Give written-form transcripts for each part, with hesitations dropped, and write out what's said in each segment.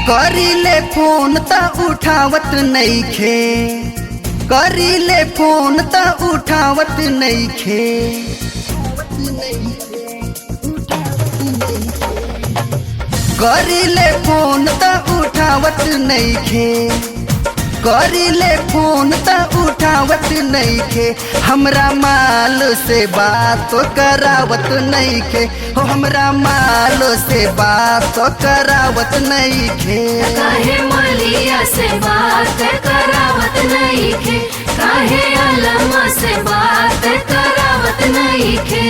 करीले फोन त उठावत नइखे, करीले फोन त उठावत नइखे। करीले फोन त उठावत नइखे, करीले फोन त उठावत नइखे। हमरा माल से बात करावत नइखे, हो हमरा माल से बात करावत नइखे। काहे मलिया से बात करावत नइखे, काहे अलमा से बात करावत नइखे।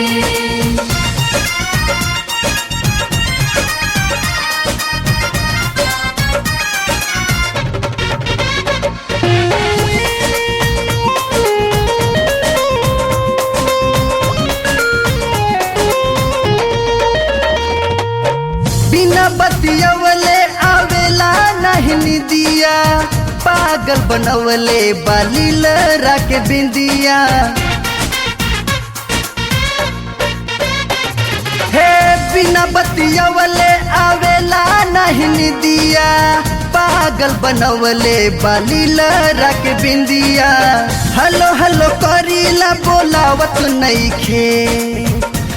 बिना बतियवले आवेला नहीं दिया, पागल बनवले बाली लहरा के बिंदिया। हे बिना बतियवले आवेला नहीं दिया, पागल बनवले बाली लहरा के बिंदिया। हलो हलो करीला बोलावत नइखे,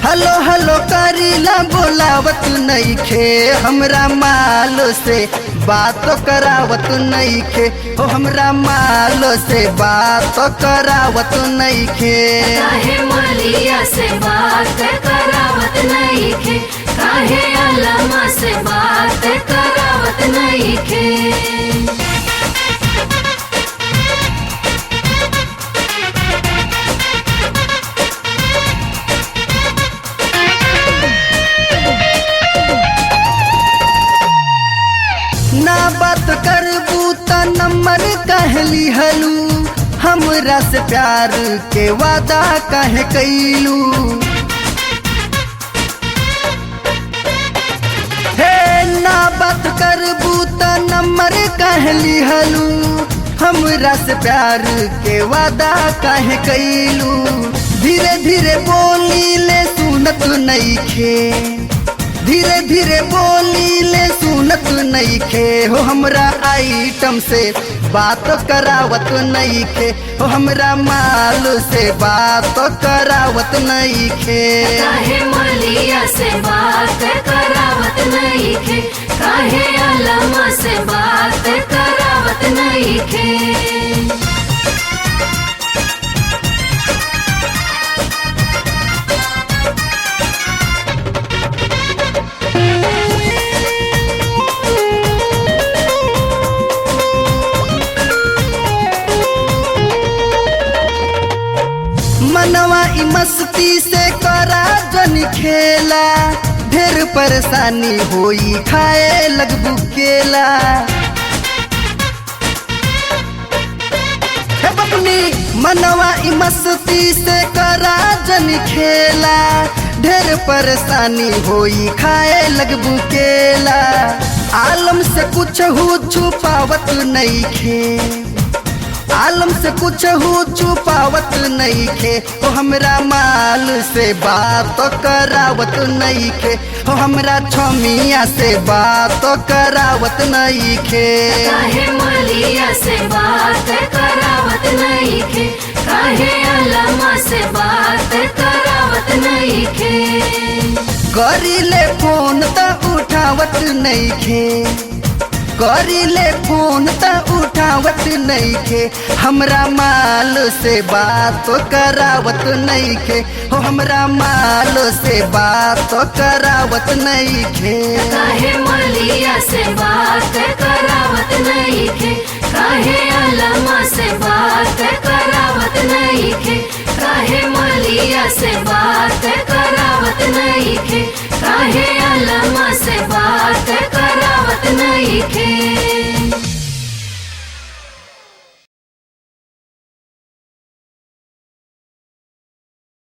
हलो हलो करीला बोलावत नइखे। हमरा माल से बात करावत नइखे, हो हमरा माल से बात करावत नइखे। काहे मलिया से बात करावत नइखे, काहे अलमा से बात करावत नइखे। ना बात करबू त नंबर कहली हलू, हमरा से प्यार के वादा काहे कैलू। हे ना बात करबू त नंबर कहली हलू, हमरा से प्यार के वादा काहे कैलू। धीरे धीरे बोली ले सुनत नइखे, धीरे धीरे बोली ले सुनत नइखे। हो हमरा आइटम से बात करावत नइखे, हो हमरा माल से बात करावत नइखे। काहे मलिया से बात करावत नइखे, काहे अलमा से बात करावत नइखे। मनवा ई मस्ती से करा जन खेला, ढेर परेशानी होई खाए लगबू केला। हे बबनी मनवा ई मस्ती से करा जन खेला, ढेर परेशानी होई खाए लगबू केला। आलम से कुछ हो छुपावत नइखे, आलम से कुछ हो छुपावत नइखे। हो हमरा माल से बात करावत नइखे, हो हमरा छमिया से बात करावत नइखे। काहे मलिया से बात करावत नइखे, काहे अलमा से बात करावत नइखे। करीले फोन त उठावत नइखे, करीले फोन त उठावत नइखे। हमरा माल से बात करावत नइखे, हो हमरा माल से बात करावत नइखे। काहे मलिया से बात करावत नइखे, काहे अलमा से बात करावत नइखे, काहे मलिया से बात करावत नइखे, काहे अलमा से बात करावत नइखे।